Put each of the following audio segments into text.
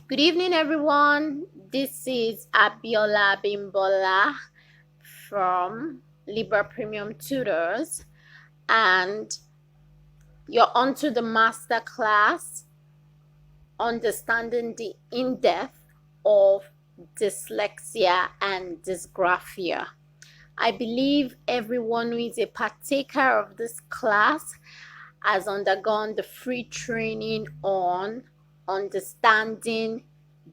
Good evening, everyone. This is Abiola Bimbola from Libra Premium Tutors, and you're on to the master class, Understanding the In-Depth of Dyslexia and Dysgraphia. I believe everyone who is a partaker of this class has undergone the free training on understanding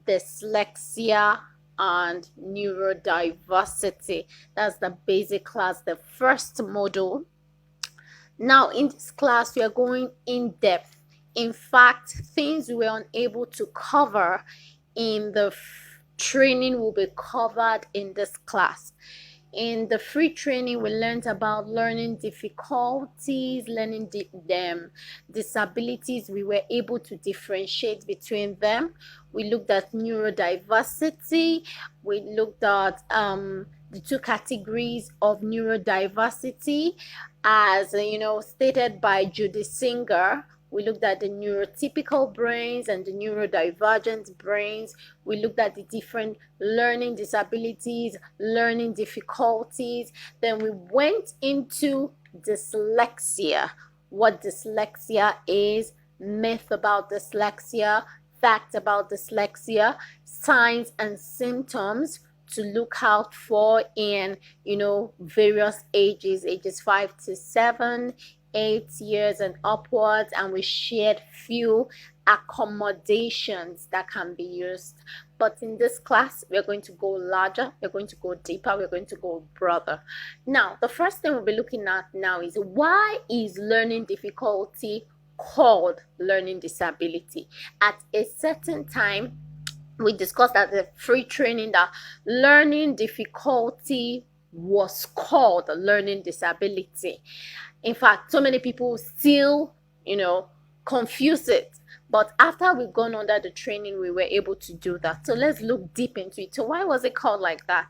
dyslexia and neurodiversity. That's the basic class, the first module. Now, in this class, we are going in depth. In fact, things we were unable to cover in the training will be covered in this class. In the free training, we learned about learning difficulties, learning disabilities. We were able to differentiate between them. We looked at neurodiversity. We looked at the two categories of neurodiversity as stated by Judy Singer. We looked at the neurotypical brains and the neurodivergent brains. We looked at the different learning disabilities, learning difficulties. Then we went into dyslexia, what dyslexia is, myth about dyslexia, fact about dyslexia, signs and symptoms to look out for in various ages 5 to 7, 8 years and upwards, and we shared few accommodations that can be used. But in this class, we're going to go larger, we're going to go deeper, we're going to go broader. Now, the first thing we'll be looking at now is, why is learning difficulty called learning disability? At a certain time, we discussed at the free training that learning difficulty was called learning disability. In fact, so many people still, confuse it. But after we've gone under the training, we were able to do that. So let's look deep into it. So why was it called like that?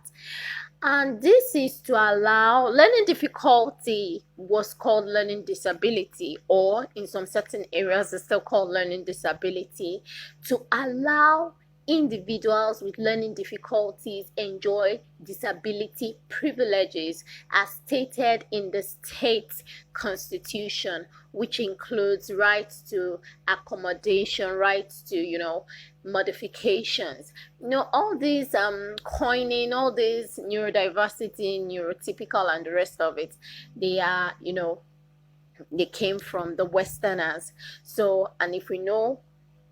And this is to allow learning difficulty was called learning disability, or in some certain areas it's still called learning disability, to allow individuals with learning difficulties enjoy disability privileges as stated in the state constitution, which includes rights to accommodation, rights to modifications. All these coining, all this neurodiversity, neurotypical, and the rest of it, they are they came from the Westerners. So, and if we know,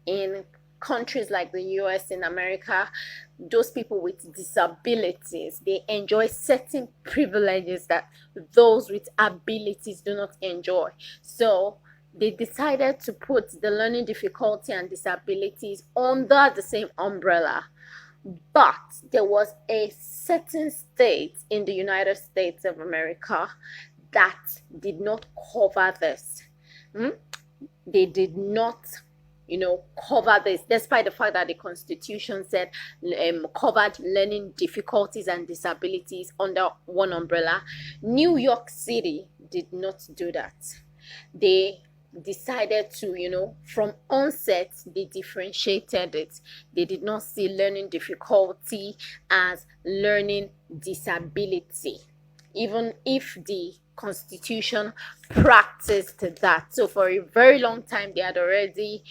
in countries like the US, in America, those people with disabilities, they enjoy certain privileges that those with abilities do not enjoy. So they decided to put the learning difficulty and disabilities under the same umbrella. But there was a certain state in the United States of America that did not cover this. They did not cover this, despite the fact that the Constitution said covered learning difficulties and disabilities under one umbrella. New York City did not do that. They decided to, from onset, they differentiated it. They did not see learning difficulty as learning disability, even if the Constitution practiced that. So for a very long time, they had already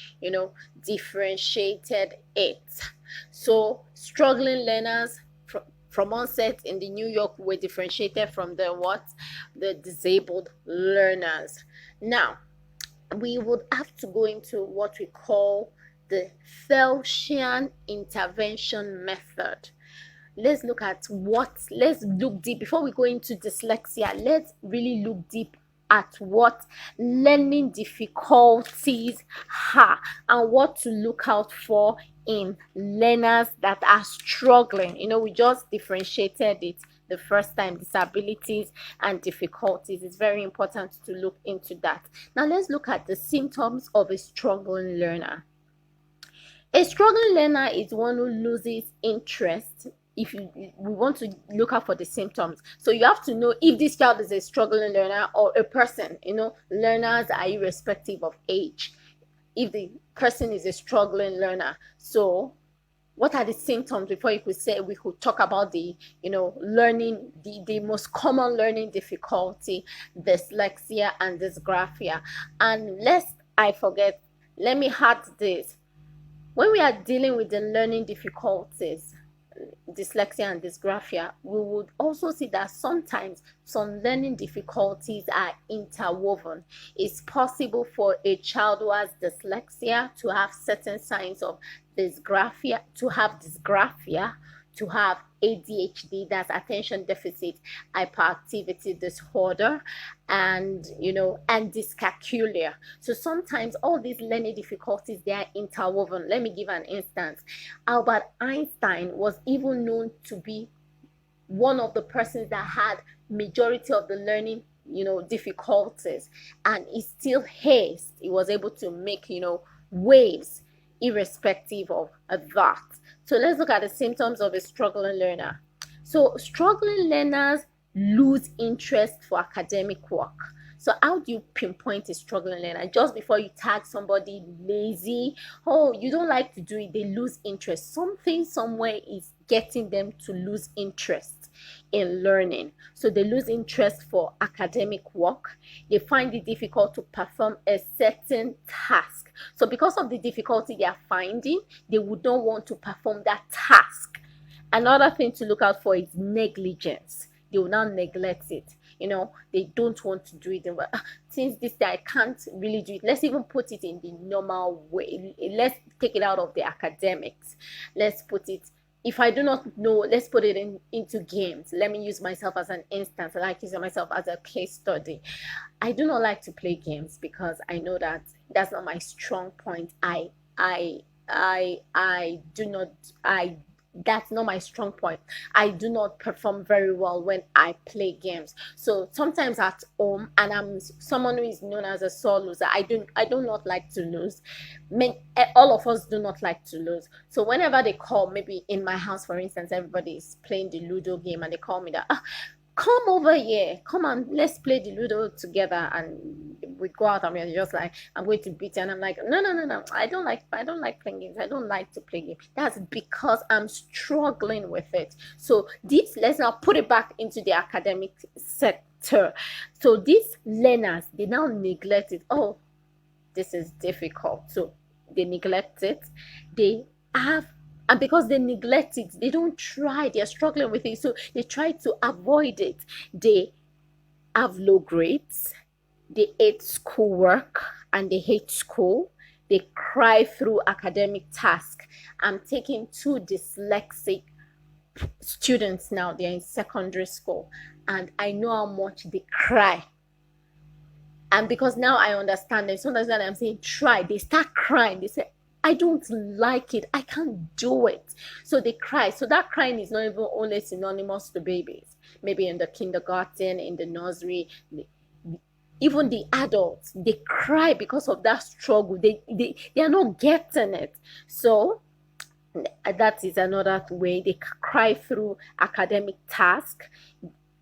differentiated it. So struggling learners from onset in the New York were differentiated from the disabled learners. Now we would have to go into what we call the Felshian intervention method. Let's look deep before we go into dyslexia. Let's really look deep at what learning difficulties are and what to look out for in learners that are struggling. We just differentiated it the first time, disabilities and difficulties. It's very important to look into that. Now let's look at the symptoms of a struggling learner. A struggling learner is one who loses interest. If we want to look out for the symptoms, so you have to know if this child is a struggling learner or a person. Learners are irrespective of age. If the person is a struggling learner, so what are the symptoms before you could say we could talk about the learning, the most common learning difficulty, dyslexia and dysgraphia. And lest I forget, let me add this. When we are dealing with the learning difficulties, dyslexia and dysgraphia, we would also see that sometimes some learning difficulties are interwoven. It's possible for a child who has dyslexia to have certain signs of dysgraphia, to have ADHD, that's attention deficit hyperactivity disorder, and dyscalculia. So sometimes all these learning difficulties, they are interwoven. Let me give an instance. Albert Einstein was even known to be one of the persons that had majority of the learning difficulties, and he still hazed. He was able to make waves irrespective of that. So let's look at the symptoms of a struggling learner. So struggling learners lose interest for academic work. So how do you pinpoint a struggling learner? Just before you tag somebody lazy, oh, you don't like to do it, they lose interest. Something somewhere is getting them to lose interest in learning. So they lose interest for academic work. They find it difficult to perform a certain task. So because of the difficulty they are finding, they would not want to perform that task. Another thing to look out for is negligence. They will not neglect it. They don't want to do it. Since this day I can't really do it, let's even put it in the normal way. Let's take it out of the academics. Let's put it, if I do not know, let's put it into games. Let me use myself as an instance. I like using myself as a case study. I do not like to play games because I know that that's not my strong point. That's not my strong point. I do not perform very well when I play games. So sometimes at home, and I'm someone who is known as a sore loser, I do not like to lose. All of us do not like to lose. So whenever they call, maybe in my house, for instance, everybody is playing the Ludo game and they call me that, come over here, come on, let's play the Ludo together. And we go out and we're just like, I'm going to beat you. And I'm like, no, I don't like playing games. I don't like to play games. That's because I'm struggling with it. So let's now put it back into the academic sector. So these learners, they now neglect it. Oh, this is difficult. So they neglect it. And because they neglect it, they don't try, they're struggling with it, so they try to avoid it. They have low grades, they hate schoolwork, and they hate school. They cry through academic tasks. I'm taking 2 dyslexic students now, they're in secondary school, and I know how much they cry. And because now I understand them, sometimes when I'm saying try, they start crying. They say, I don't like it. I can't do it. So they cry. So that crying is not even only synonymous to babies. Maybe in the kindergarten, in the nursery, even the adults, they cry because of that struggle. They are not getting it. So that is another way. They cry through academic tasks,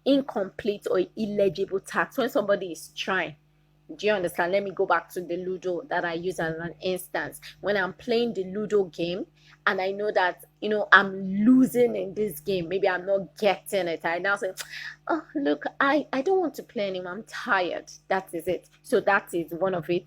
incomplete or illegible tasks when somebody is trying. Do you understand? Let me go back to the Ludo that I use as an instance. When I'm playing the Ludo game and I know that, I'm losing in this game, maybe I'm not getting it, I now say, oh, look, I don't want to play anymore. I'm tired. That is it. So that is one of it.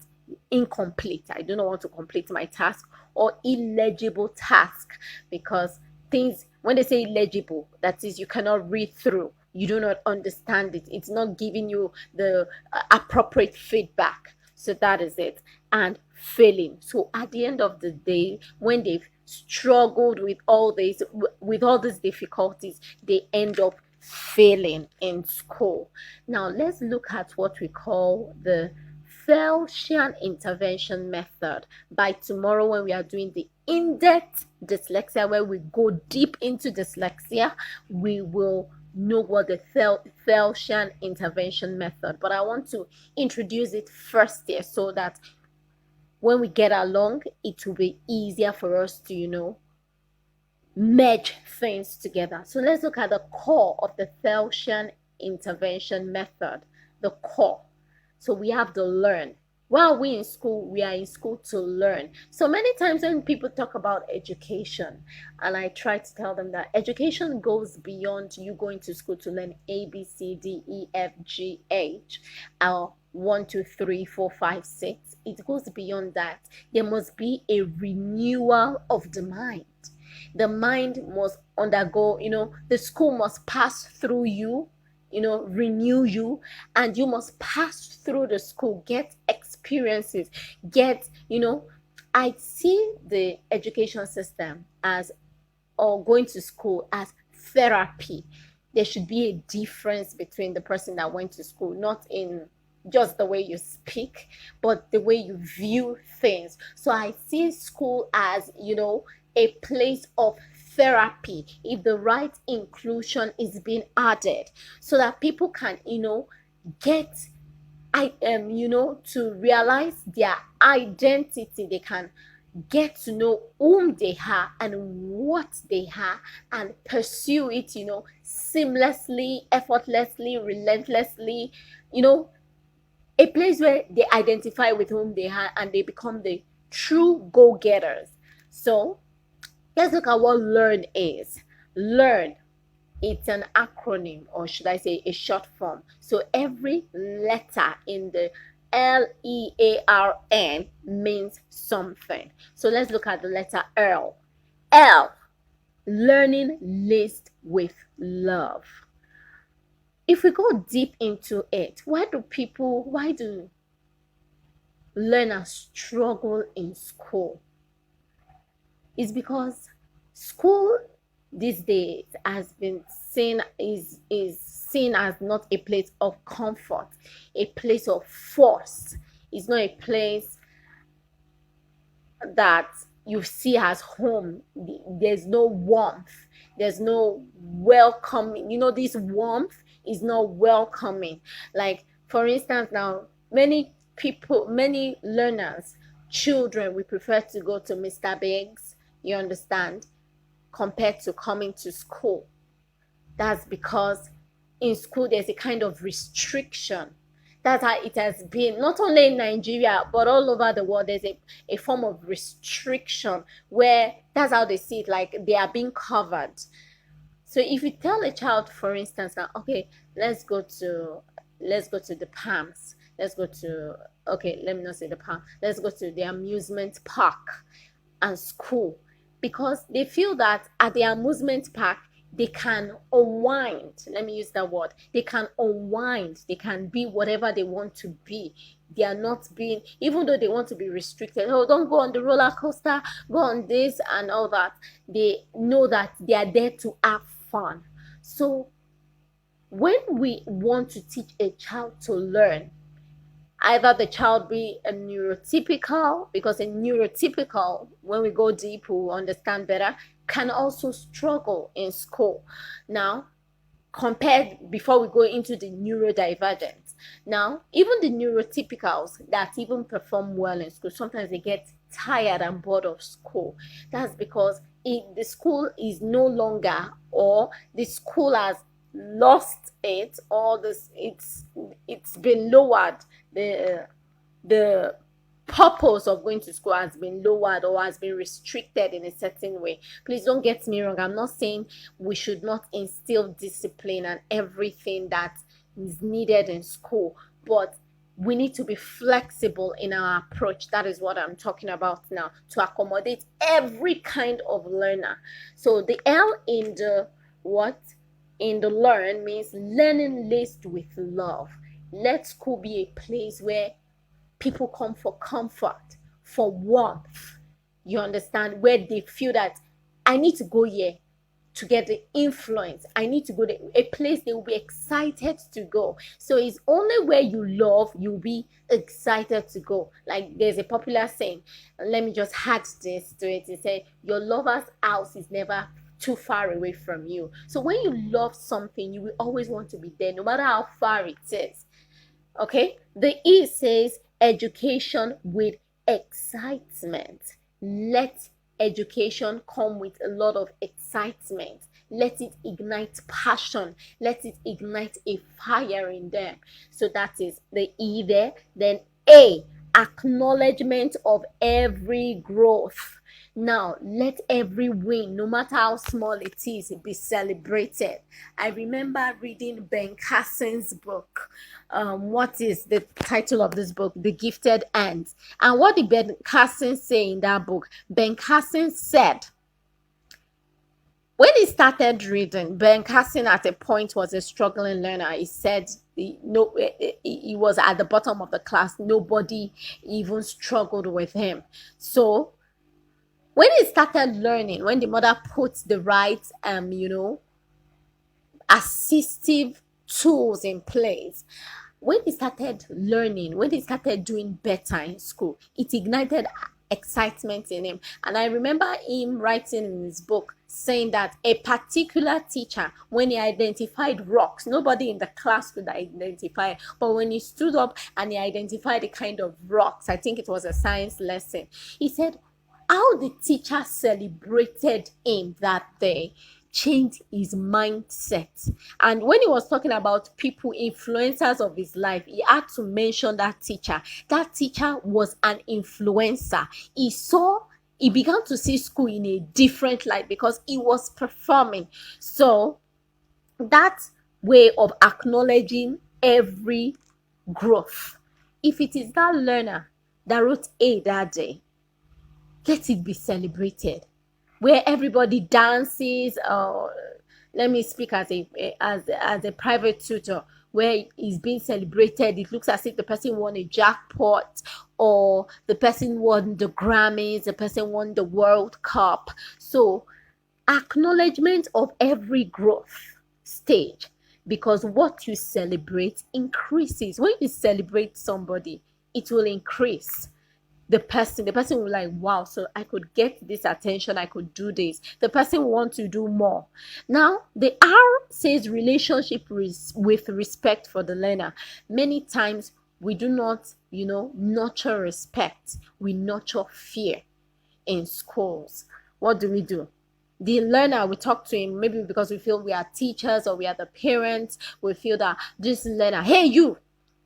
Incomplete. I do not want to complete my task, or illegible task, because things, when they say illegible, that is, you cannot read through, you do not understand it, it's not giving you the appropriate feedback. So that is it. And failing. So at the end of the day, when they've struggled with all these difficulties, they end up failing in school. Now let's look at what we call the Felshian intervention method. By tomorrow, when we are doing the in-depth dyslexia, where we go deep into dyslexia, we will know what the Felshian intervention method. But I want to introduce it first here, so that when we get along, it will be easier for us to merge things together. So let's look at the core of the Felshian intervention method. The core. So we have the learn. While we in school, we are in school to learn. So many times when people talk about education, and I try to tell them that education goes beyond you going to school to learn A, B, C, D, E, F, G, H, or 1, 2, 3, 4, 5, 6. It goes beyond that. There must be a renewal of the mind. The mind must undergo, the school must pass through you, renew you, and you must pass through the school, get experiences, get, I see the education system as, or going to school as therapy. There should be a difference between the person that went to school, not in just the way you speak, but the way you view things. So I see school as, a place of therapy if the right inclusion is being added, so that people can, get to realize their identity. They can get to know whom they are and what they are, and pursue it, seamlessly, effortlessly, relentlessly, a place where they identify with whom they are and they become the true go-getters. So let's look at what learn is. Learn, it's an acronym, or should I say a short form. So every letter in the LEARN means something. So let's look at the letter L. L, learning laced with love. If we go deep into it, why do learners struggle in school? It's because school these days has been seen is seen as not a place of comfort, a place of force. It's not a place that you see as home. There's no warmth, there's no welcoming. This warmth is not welcoming. Like, for instance, now many learners, children, we prefer to go to Mr. Biggs, you understand, compared to coming to school. That's because in school there's a kind of restriction. That's how it has been, not only in Nigeria, but all over the world. There's a form of restriction where that's how they see it, like they are being covered. So if you tell a child, for instance, that, okay, let's go to the palms, let's go to, okay, let me not say the palm, let's go to the amusement park and school, because they feel that at the amusement park they can unwind. Let me use that word. They can unwind. They can be whatever they want to be. They are not being, even though they want to be restricted. Oh, don't go on the roller coaster, go on this and all that. They know that they are there to have fun. So when we want to teach a child to learn, either the child be a neurotypical, because a neurotypical, when we go deep, we'll understand better, can also struggle in school. Now, compared, before we go into the neurodivergent, now, even the neurotypicals that even perform well in school, sometimes they get tired and bored of school. That's because the school is no longer, or the school has lost it, or it's been lowered. The purpose of going to school has been lowered or has been restricted in a certain way. Please don't get me wrong. I'm not saying we should not instill discipline and everything that is needed in school, but we need to be flexible in our approach. That is what I'm talking about now, to accommodate every kind of learner. So the L in the what? In the learn means learning laced with love. Let school be a place where people come for comfort, for warmth. You understand? Where they feel that I need to go here to get the influence. I need to go to a place they will be excited to go. So it's only where you love, you'll be excited to go. Like, there's a popular saying, let me just add this to it. It says, your lover's house is never too far away from you. So when you love something, you will always want to be there, no matter how far it is. Okay, the E says education with excitement. Let education come with a lot of excitement. Let it ignite passion. Let it ignite a fire in them. So that is the E there. Then A, acknowledgement of every growth. Now, let every win, no matter how small it is, be celebrated. I remember reading Ben Carson's book. What is the title of this book? The Gifted Hands. And what did Ben Carson say in that book? Ben Carson said, when he started reading, Ben Carson at a point was a struggling learner. He said he was at the bottom of the class. Nobody even struggled with him. So when he started learning, when the mother put the right assistive tools in place, when he started learning, when he started doing better in school, it ignited excitement in him. And I remember him writing in his book saying that a particular teacher, when he identified rocks, nobody in the class could identify it, but when he stood up and he identified the kind of rocks, I think it was a science lesson, he said how the teacher celebrated him that day changed his mindset. And when he was talking about people, influencers of his life, he had to mention that teacher. That teacher was an influencer. He began to see school in a different light because he was performing. So that way of acknowledging every growth. If it is that learner that wrote A that day, let it be celebrated, where everybody dances. Let me speak as a private tutor, where he's being celebrated. It looks as if the person won a jackpot, or the person won the Grammys, the person won the World Cup. So acknowledgement of every growth stage, because what you celebrate increases. When you celebrate somebody, it will increase. The person will like, wow, so I could get this attention, I could do this. The person wants to do more. Now the R says relationship with respect for the learner. Many times we do not nurture respect, we nurture fear in schools. What do? The learner, we talk to him, maybe because we feel we are teachers or we are the parents, we feel that this learner, hey, you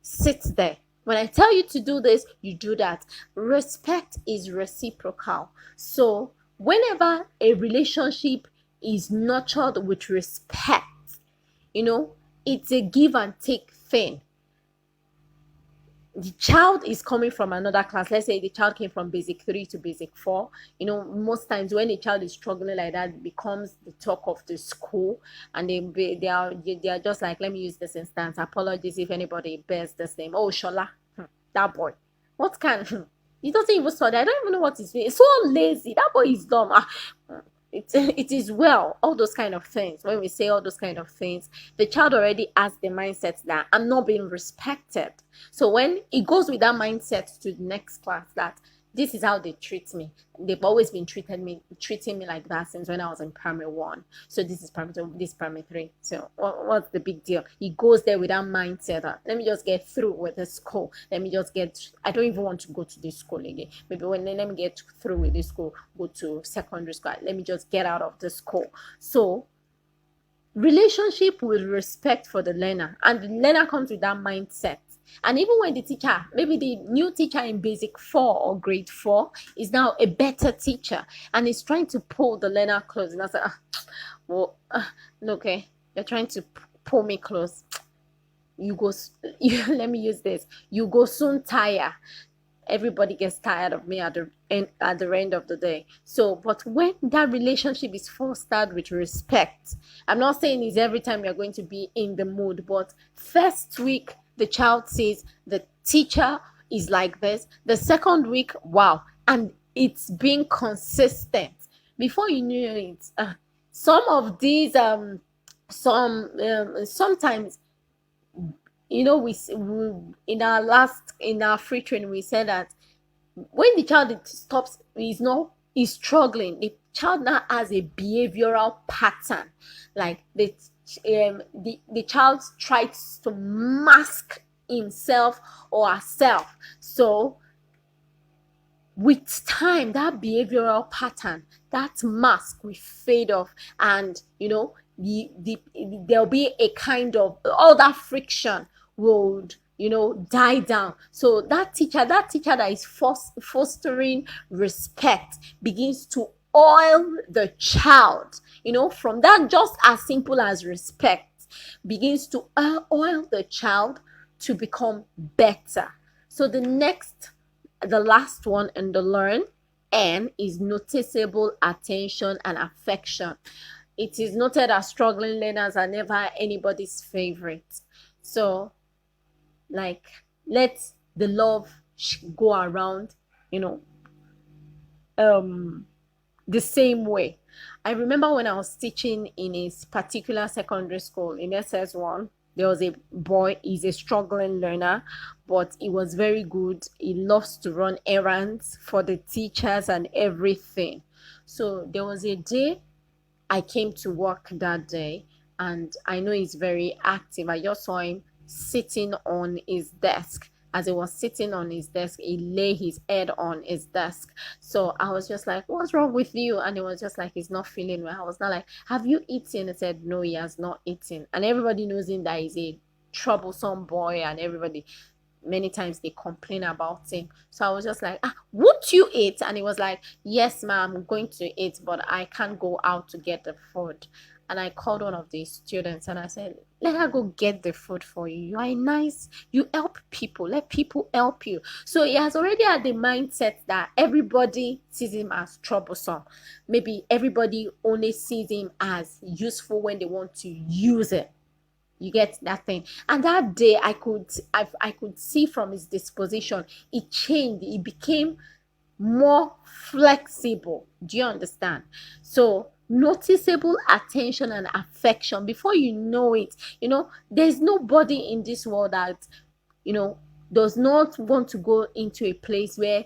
sit there. When I tell you to do this, you do that. Respect is reciprocal. So whenever a relationship is nurtured with respect, it's a give and take thing. The child is coming from another class. Let's say the child came from basic 3 to basic 4. Most times when a child is struggling like that, it becomes the talk of the school, and they are just like, let me use this instance. Apologies if anybody bears this name. Oh, Shola, that boy, what can he doesn't even study. I don't even know what he's doing. He's so lazy. That boy is dumb. It is well, all those kind of things. When we say all those kind of things, the child already has the mindset that I'm not being respected. So when he goes with that mindset to the next class, that this is how they treat me, they've always been treating me like that since when I was in primary 1. So this is primary 2, this is primary 3. So what's the big deal? He goes there with that mindset that, let me just get through with this school. I don't even want to go to this school again. Maybe let me get through with this school, go to secondary school. Let me just get out of the school. So relationship with respect for the learner, and the learner comes with that mindset. And even when the teacher, maybe the new teacher in basic 4 or grade 4, is now a better teacher and is trying to pull the learner close, and I say, okay, you're trying to pull me close, let me use this, you go soon tire. Everybody gets tired of me at the end of the day. So, but when that relationship is fostered with respect, I'm not saying it's every time you're going to be in the mood, but first week the child says the teacher is like this. The second week, wow, and it's being consistent. Before you knew it, some of these sometimes, we in our free training, we said that when the child stops, is struggling, the child now has a behavioral pattern. Like the child tries to mask himself or herself. So with time, that behavioral pattern, that mask will fade off, and there'll be a kind of, all that friction would die down. So that teacher that is fostering respect begins to oil the child, from that, just as simple as respect, begins to oil the child to become better. So the last one in the learn N is noticeable attention and affection. It is noted that struggling learners are never anybody's favorite. So, like, let the love go around, you know, um, the same way. I remember when I was teaching in a particular secondary school in SS1, there was a boy, he's a struggling learner, but he was very good. He loves to run errands for the teachers and everything. So there was a day I came to work that day, and I know he's very active. I just saw him sitting on his desk. As he was sitting on his desk, he lay his head on his desk. So I was just like, "What's wrong with you?" And he was just like, "He's not feeling well." I was not like, "Have you eaten?" He said, "No, he has not eaten." And everybody knows him that he's a troublesome boy, and everybody, many times, they complain about him. So I was just like, would you eat? And he was like, "Yes, ma'am, I'm going to eat, but I can't go out to get the food." And I called one of the students and I said, "Let her go get the food for you. You are nice. You help people. Let people help you." So he has already had the mindset that everybody sees him as troublesome. Maybe everybody only sees him as useful when they want to use it. You get that thing. And that day I could see from his disposition, it changed. It became more flexible. Do you understand? So noticeable attention and affection, before you know it, there's nobody in this world that you know does not want to go into a place where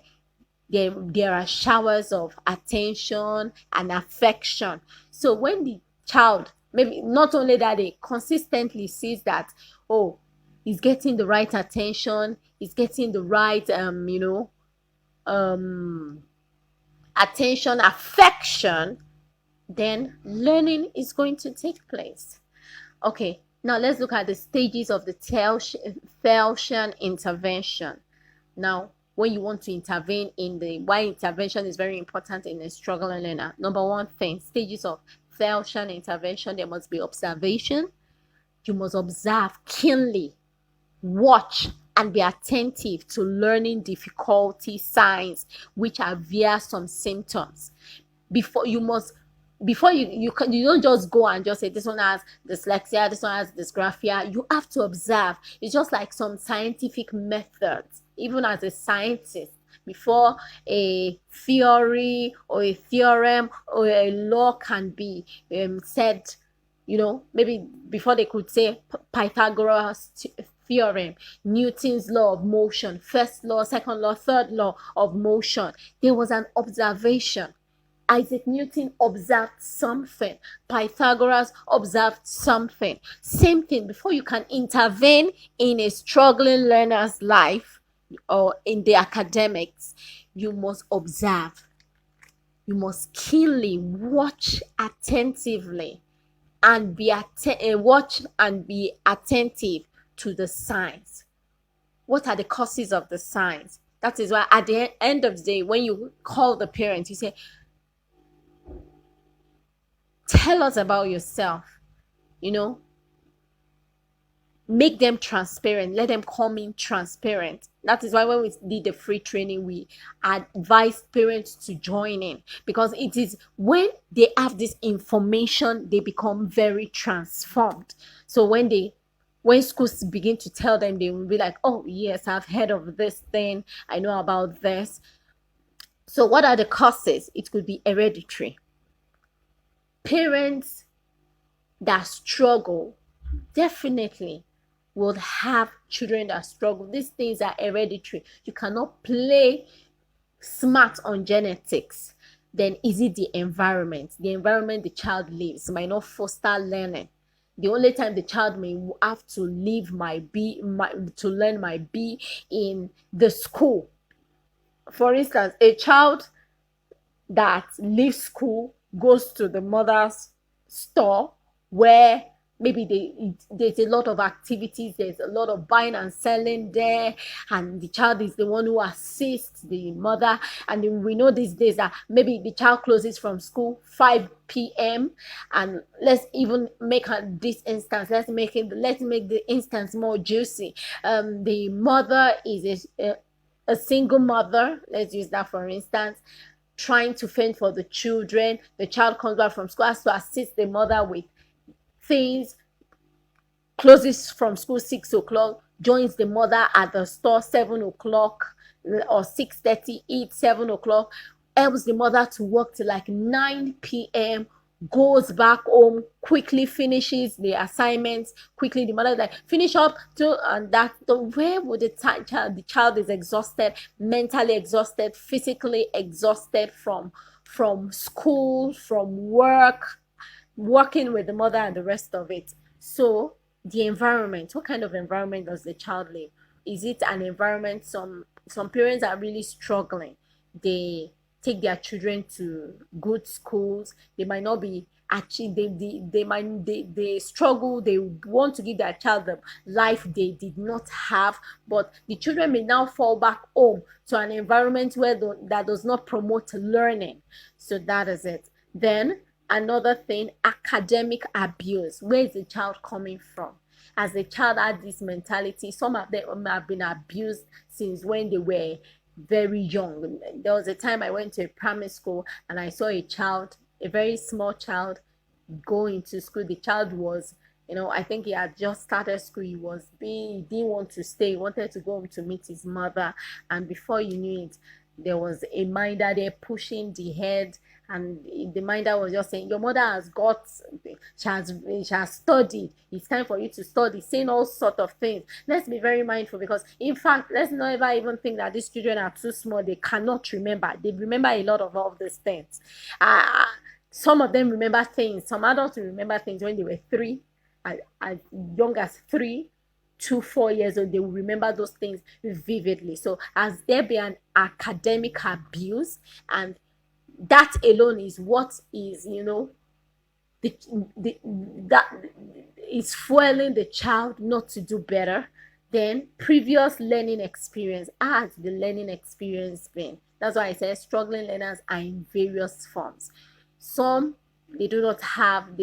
there are showers of attention and affection. So when the child, maybe not only that, they consistently sees that, oh, he's getting the right attention, he's getting the right um attention, affection, then learning is going to take place. Okay, now let's look at the stages of the Felshen intervention. Now, when you want to intervene in why intervention is very important in a struggling learner. Number one thing, stages of Felshen intervention, there must be observation. You must observe keenly, watch, and be attentive to learning difficulty signs, which are via some symptoms. Before you don't just go and just say this one has dyslexia, this one has dysgraphia. You have to observe. It's just like some scientific methods. Even as a scientist, before a theory or a theorem or a law can be said, maybe before they could say Pythagoras theorem, Newton's law of motion, first law, second law, third law of motion, there was an observation. Isaac Newton observed something. Pythagoras observed something. Same thing, before you can intervene in a struggling learner's life or in the academics, you must observe. You must keenly watch attentively and watch and be attentive to the signs. What are the causes of the signs? That is why at the end of the day, when you call the parents, you say, "Tell us about yourself." Make them transparent. Let them come in transparent. That is why when we did the free training, we advised parents to join in, because it is when they have this information, they become very transformed. So when schools begin to tell them, they will be like, "Oh yes, I've heard of this thing, I know about this." So what are the causes? It could be hereditary. Parents that struggle definitely will have children that struggle. These things are hereditary. You cannot play smart on genetics. Then is it the environment? The environment the child lives might not foster learning. The only time the child may have to leave to learn might be in the school. For instance, a child that leaves school, goes to the mother's store where maybe there's a lot of activities, there's a lot of buying and selling there, and the child is the one who assists the mother. And then we know these days that maybe the child closes from school 5 p.m., and let's even make this instance, let's make the instance more juicy. The mother is a single mother, let's use that for instance, trying to fend for the children. The child comes back from school, has to assist the mother with things, closes from school 6 o'clock, joins the mother at the store 7 o'clock or 6:30, eats 7 o'clock, helps the mother to work till like 9 p.m., goes back home, quickly finishes the assignments, quickly the mother like finish up to, and that the where would the child is exhausted, mentally exhausted, physically exhausted from school, from work, working with the mother and the rest of it. So the environment, what kind of environment does the child live? Is it an environment, some parents are really struggling, they take their children to good schools, they might not be actually, they struggle, they want to give their child the life they did not have, but the children may now fall back home to an environment that does not promote learning. So that is it. Then another thing, academic abuse. Where is the child coming from? As the child had this mentality, some of them have been abused since when they were very young. There was a time I went to a primary school and I saw a child, a very small child, going to school. The child was, I think he had just started school. He didn't want to stay. He wanted to go home to meet his mother. And before you knew it, there was a minder there pushing the head, and the minder was just saying, your mother has got, she has studied, it's time for you to study, saying all sort of things. Let's be very mindful, because in fact, let's not ever even think that these children are too small, they cannot remember. They remember a lot of all these things. Some of them remember things, some adults remember things when they were 3, as young as 3 to 4 years old, they will remember those things vividly. So has there been an academic abuse, and that alone is what is, that is fueling the child not to do better. Then previous learning experience. Has the learning experience been? That's why I said struggling learners are in various forms. Some, they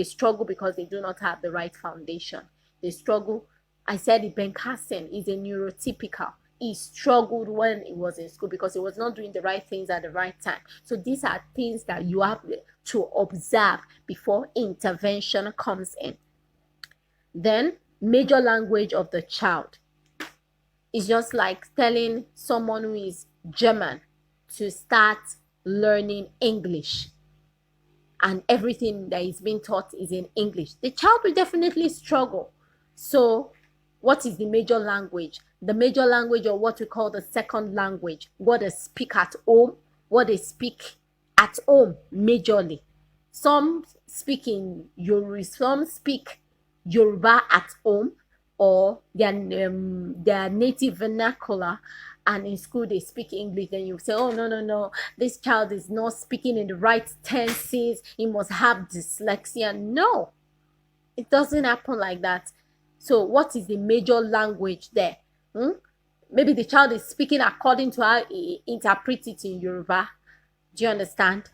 struggle because they do not have the right foundation. They struggle. I said it, Ben Carson is a neurotypical. He struggled when he was in school because he was not doing the right things at the right time. So these are things that you have to observe before intervention comes in. Then major language of the child is just like telling someone who is German to start learning English, and everything that is being taught is in English. The child will definitely struggle. So what is the major language? The major language, or what we call the second language, what they speak at home, what they speak at home majorly. Some speak in Yoruba, some speak Yoruba at home, or their native vernacular, and in school they speak English. Then you say, oh, no, this child is not speaking in the right tenses, he must have dyslexia. No, it doesn't happen like that. So what is the major language there? Maybe the child is speaking according to how he interprets it in Yoruba. Do you understand?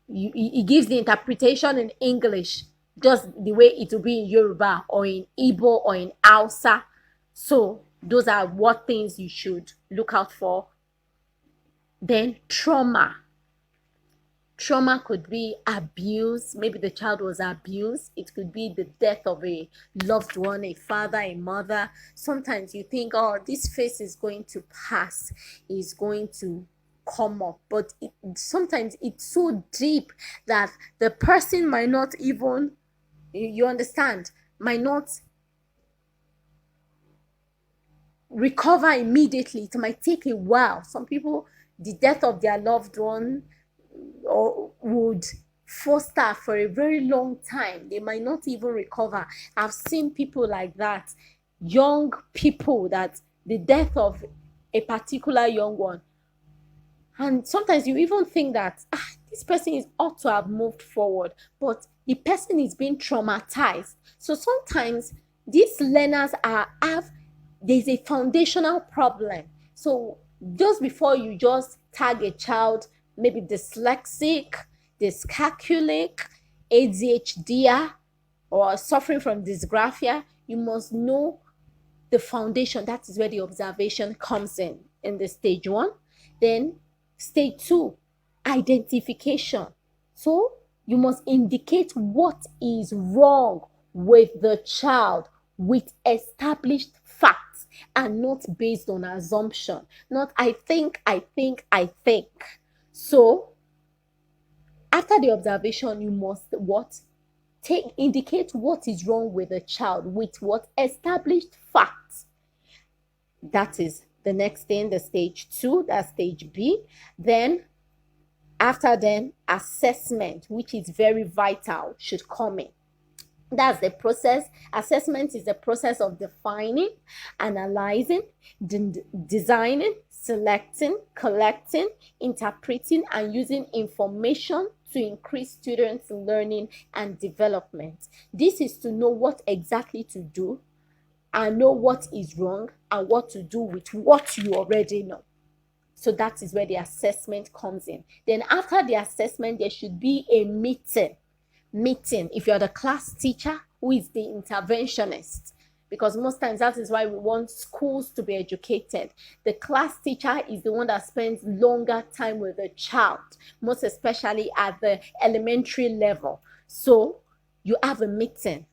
He gives the interpretation in English just the way it will be in Yoruba or in Igbo or in Hausa. So those are what things you should look out for. Then trauma. Trauma could be abuse. Maybe the child was abused. It could be the death of a loved one, a father, a mother. Sometimes you think, oh, this phase is going to pass, is going to come up. But sometimes it's so deep that the person might not even, you understand, might not recover immediately. It might take a while. Some people, the death of their loved one or would foster for a very long time. They might not even recover. I've seen people like that, young people, that the death of a particular young one, and sometimes you even think that this person is ought to have moved forward, but the person is being traumatized. So sometimes these learners there's a foundational problem. So just before you just tag a child, maybe dyslexic, dyscalculic, ADHD, or suffering from dysgraphia, you must know the foundation. That is where the observation comes in the stage 1. Then stage 2, identification. So you must indicate what is wrong with the child with established facts and not based on assumption. Not I think. So after the observation, you must what? Indicate what is wrong with the child with what? Established facts. That is the next thing, the stage 2, that's stage B. Then after then, assessment, which is very vital, should come in. That's the process. Assessment is the process of defining, analyzing, designing, selecting, collecting, interpreting, and using information to increase students' learning and development. This is to know what exactly to do and know what is wrong and what to do with what you already know. So that is where the assessment comes in. Then after the assessment, there should be a meeting. If you're the class teacher, who is the interventionist, because most times that is why we want schools to be educated. The class teacher is the one that spends longer time with the child, most especially at the elementary level. So you have a meeting,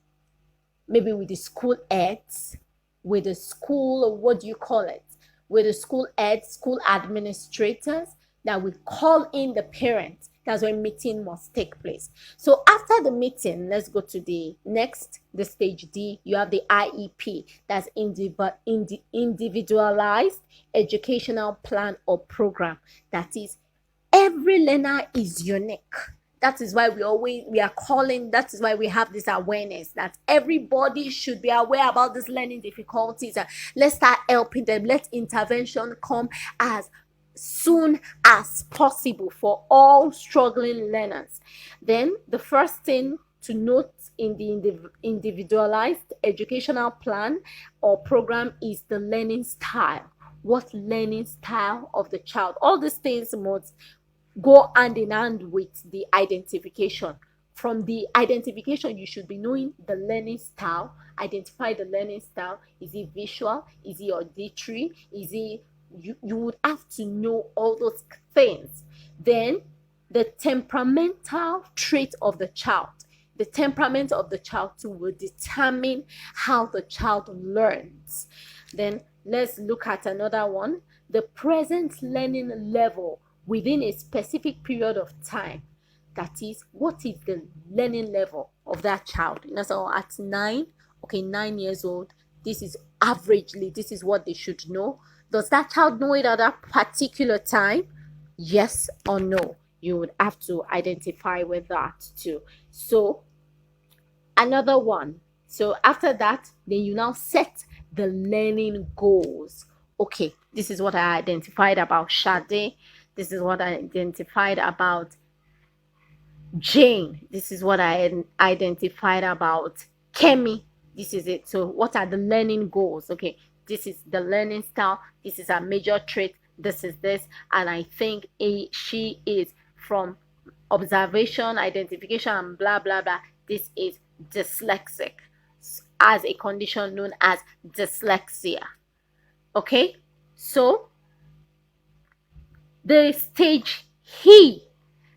maybe with the school heads, with the school, what do you call it? With the school heads, school administrators, that will call in the parents. That's when meeting must take place. So after the meeting, let's go to the next, the stage D. You have the IEP, that's individualized educational plan or program. That is, every learner is unique. That is why we are calling, that is why we have this awareness that everybody should be aware about these learning difficulties. Let's start helping them. Let intervention come as soon as possible for all struggling learners. Then the first thing to note in the individualized educational plan or program is the learning style. What learning style of the child? All these things must go hand in hand with the identification. From the identification, you should be knowing the learning style. Identify the learning style. Is it visual? Is it auditory? Is it you would have to know all those things. Then the temperamental trait of the child. The temperament of the child too will determine how the child learns. Then let's look at another one. The present learning level within a specific period of time. That is, what is the learning level of that child? So at 9 years old, this is averagely, this is what they should know. Does that child know it at that particular time? Yes or no? You would have to identify with that too. So another one. So after that, then you now set the learning goals. Okay, this is what I identified about Shade. This is what I identified about Jane. This is what I identified about Kemi. This is it. So what are the learning goals? Okay, this is the learning style. This is a major trait. This is this. And I think she is from observation, identification, and blah, blah, blah. This is dyslexic, as a condition known as dyslexia. Okay, so the stage E,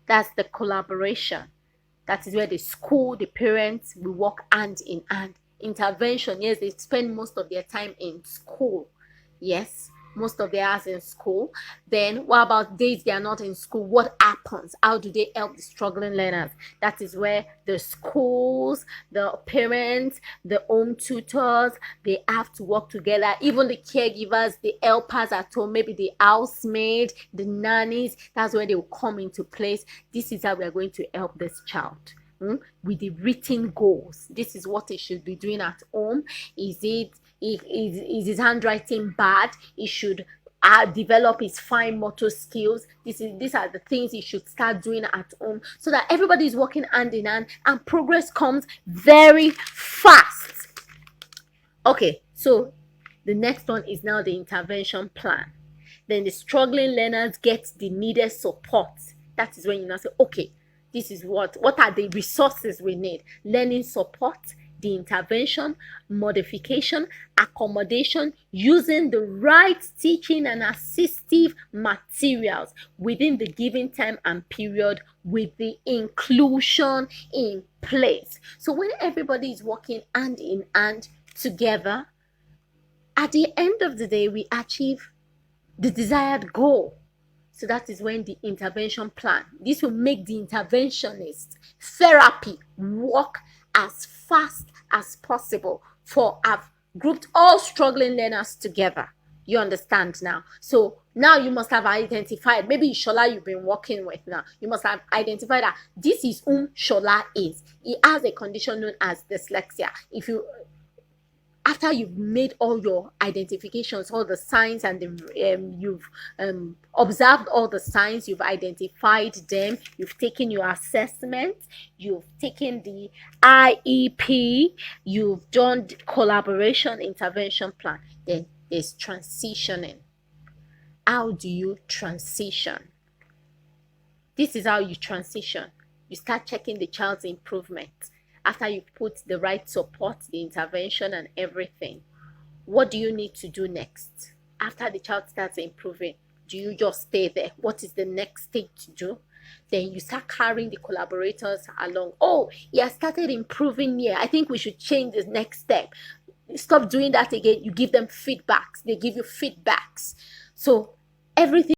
that's the collaboration. That is where the school, the parents will work hand in hand. Intervention, yes, they spend most of their time in school. Yes, most of their hours in school. Then what about days they are not in school? What happens? How do they help the struggling learners? That is where the schools, the parents, the home tutors, they have to work together. Even the caregivers, the helpers at home, maybe the housemaid, the nannies, that's where they will come into place. This is how we are going to help this child. With the written goals. This is what he should be doing at home. Is his handwriting bad? He should develop his fine motor skills. These are the things he should start doing at home, so that everybody is working hand in hand and progress comes very fast. Okay, so the next one is now the intervention plan. Then the struggling learners get the needed support. That is when you now say, okay, this is what are the resources we need: learning support, the intervention, modification, accommodation, using the right teaching and assistive materials within the given time and period, with the inclusion in place. So when everybody is working hand in hand together, at the end of the day, we achieve the desired goal. So that is when the intervention plan, this will make the interventionist therapy work as fast as possible, for I've grouped all struggling learners together. You understand now? So now you must have identified, maybe Shola you've been working with now, you must have identified that this is whom Shola is. He has a condition known as dyslexia. If you After you've made all your identifications, all the signs, and you've observed all the signs, you've identified them, you've taken your assessment, you've taken the IEP, you've done the collaboration intervention plan, then there's transitioning. How do you transition? This is how you transition. You start checking the child's improvement. After you put the right support, the intervention, and everything, what do you need to do next? After the child starts improving, do you just stay there? What is the next thing to do? Then you start carrying the collaborators along. Oh, he has started improving here. I think we should change the next step. Stop doing that again. You give them feedbacks. They give you feedbacks. So everything